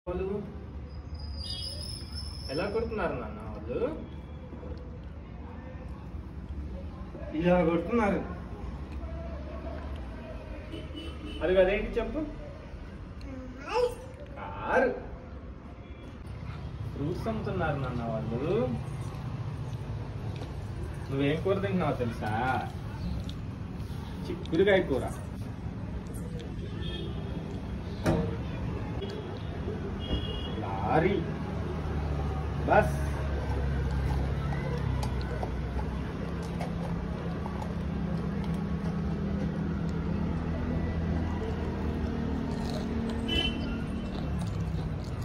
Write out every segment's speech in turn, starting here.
వాళ్ళు ఎలా కొడుతున్నారు నాన్న? వాళ్ళు ఇలా కొడుతున్నారు. అది అదేంటి చెప్పు? కారు. ఫ్రూట్స్ అమ్ముతున్నారు నాన్న వాళ్ళు. నువ్వేం కూర తింటున్నావు తెలుసా? చిక్కుడుకాయ కూర. Lorry bus.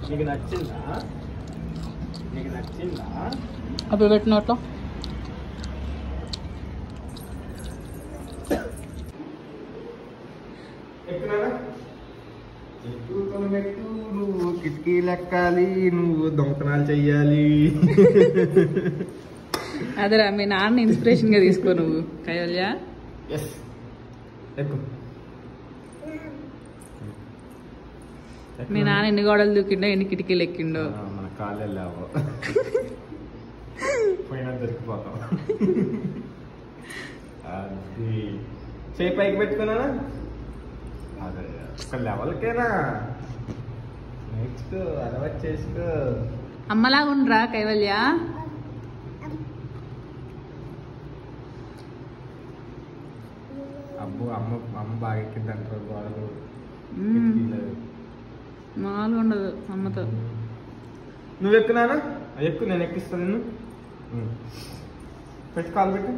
నీకు నచ్చిందా? నీకు నచ్చిందా? అవి పెట్టినట్లు పెట్టు. నువ్వు కిటికీలు ఎక్కాలి, నువ్వు దొంగతనాలు చెయ్యాలి. అదేరా మీ నాన్న ఇన్స్పిరేషన్ గా తీసుకో నువ్వు. కైవల్య మీ నాన్న ఎన్ని గోడలు దూకిండో, ఎన్ని కిటికీలు ఎక్కిండో. మన కాళ్ళు వెళ్ళావు పోయినా దొరికిపోతాం. అది చేయి పైకి పెట్టుకున్నానా? అదే ఒక లెవెల్కేనా నేర్చుకో, అలవాటు చేసుకో. అమ్మలాగా ఉండరా కైవల్య? అబ్బో అమ్మ అమ్మ బాగా ఎక్కిందంటారు గోడలు. మామూలుగా ఉండదు అమ్మతో. నువ్వు ఎక్కునానా? ఎక్కు, నేను ఎక్కిస్తాను నిన్ను. పెట్టి కాలు పెట్టు.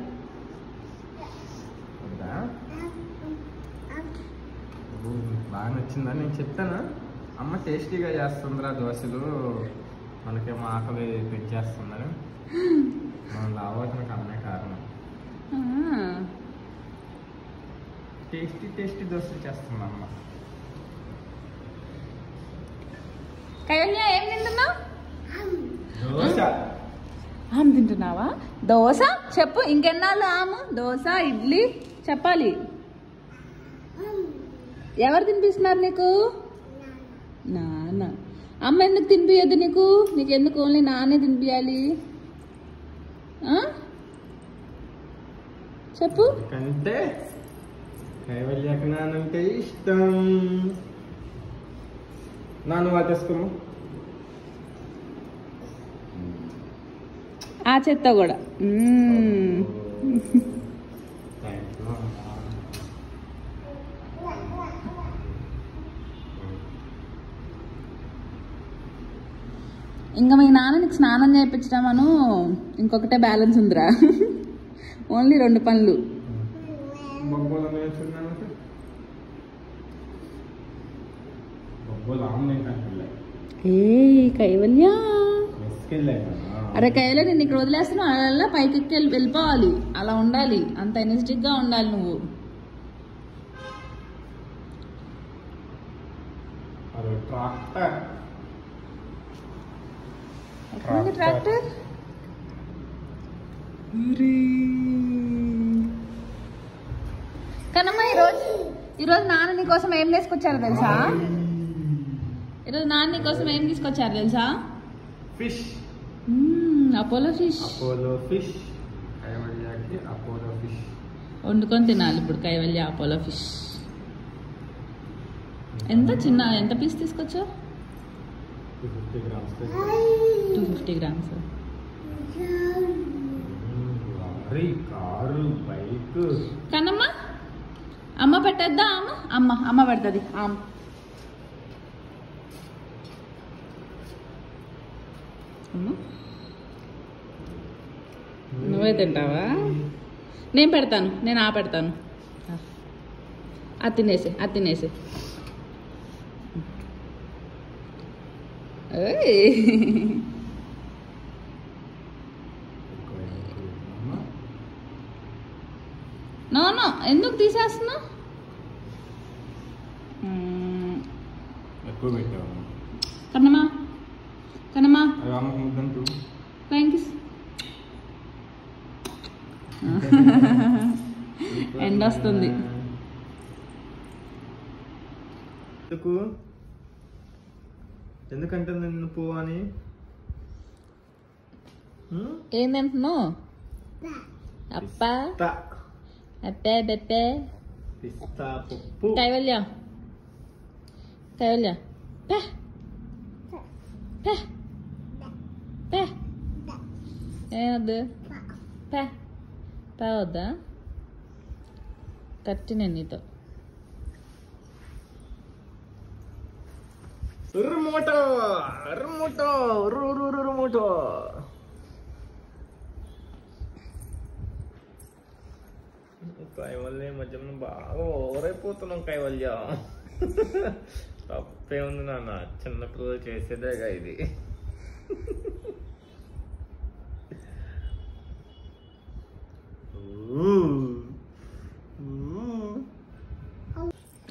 బాగా నచ్చిందని నేను చెప్తాను. అమ్మ టేస్టీగా చేస్తుందిరా దోశలు, మనకేమో ఆకలి పెంచేస్తుందని. మనం లావడానికి అమ్మే కారణం. టేస్టీ టేస్టీ దోశలు చేస్తుంది అమ్మ. కైవల్య ఏం తింటున్నావు? దోశ. ఆమె తింటున్నావా? దోశ చెప్పు. ఇంకెన్నాళ్ళు ఆమె దోశ ఇడ్లీ చెప్పాలి. ఎవరు తినిపిస్తున్నారు నీకు? నాన్న. అమ్మ ఎందుకు తినిపించద్దు నీకు? నీకెందుకు ఓన్లీ నాన్నే తినిపించాలి? చెప్పు. కంటే కైవల్యకు నానంటే ఇష్టం. నాన్న వాటేసుకోము. ఆ చెత్త కూడా. ఇంకా మీ నాన్న నీకు స్నానం చేయించడమను ఇంకొకటే బ్యాలెన్స్ ఉందిరా. ఓన్లీ 2 పనులు. ఏ కైవల్య, అరే కైవల్య నేను ఇక్కడ వదిలేస్తున్నావు, అలా పైకి ఎక్కి వెళ్ళిపోవాలి. అలా ఉండాలి, అంత ఎనర్జెటిక్ గా ఉండాలి నువ్వు. ట్రాక్టర్ కనమ్మ. ఈరోజు నాన్న నీ కోసం ఏం తీసుకొచ్చారో తెలుసా? ఈరోజు నాన్న నీ కోసం ఏం తీసుకొచ్చారు తెలుసా? Fish. Apollo fish. Apollo fish. కైవల్యకి అపోలో ఫిష్ వండుకొని తినాలి ఇప్పుడు కైవల్య. అపోలో ఫిష్ ఎంత పీస్ తీసుకొచ్చావు? 250 grams. Car, bike. కనమ్మా అమ్మ పెట్టద్దా? అమ్మ పెడుతుంది. నువ్వే తింటావా? నేను పెడతాను. నేను పెడతాను. అది తినేసి. నో ఎందుకు తీసేస్తున్నా? ఎక్కువ పెట్టావు కన్నమ్మా. థ్యాంక్స్. ఎండ వస్తుంది. ఎందుకంటే నిన్ను పో అని. ఏం తింటున్నావు? అప్పా అప్పే బెప్పే పిస్తా పప్పు. Kaivalya Kaivalya pay pay pay ఏమొద్దు పే పే వద్దా? కట్టి నేను నీతో. రిమోటో రిమోటో రిమోటో. కైవల్య మధ్య బాగా ఓరైపోతున్నాం కైవల్య. తప్పే ఉంది నాన్న, చిన్నపిల్లలు చేసేదేగా ఇది.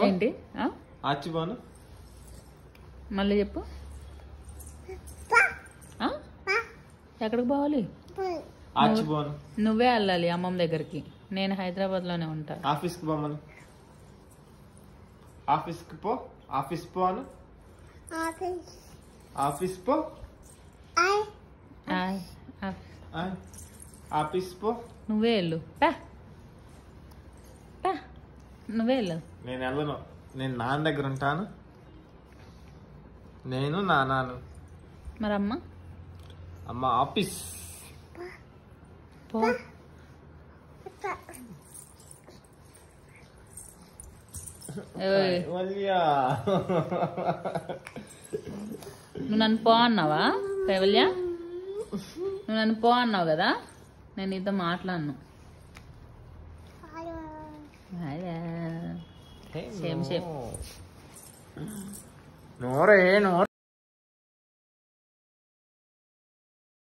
ఏంటి ఆచిబాను మళ్ళీ చెప్పు. ఎక్కడికి పోవాలి? ఆచిబాను నువ్వే వెళ్ళాలి అమ్మమ్మ దగ్గరికి. నేను హైదరాబాద్ లోనే ఉంటా. ఆఫీస్కి పోమను. ఆఫీస్కి పో. ఆఫీస్ పో అను. ఆఫీస్ పో. ఆఫీస్ పో. నువ్వే వెళ్ళు. పా పా నువ్వే వెళ్ళు. నేను వెళ్ళను. నేను నాన్న దగ్గర ఉంటాను. నేను నాన్నాను. మరి అమ్మ? అమ్మ ఆఫీస్ పో. నువ్వు నన్ను పో అన్నావా కైవల్య? నువ్వు నన్ను పో అన్నావు కదా, నేను నీతో మాట్లాడను. Same same. నోరే నోరే.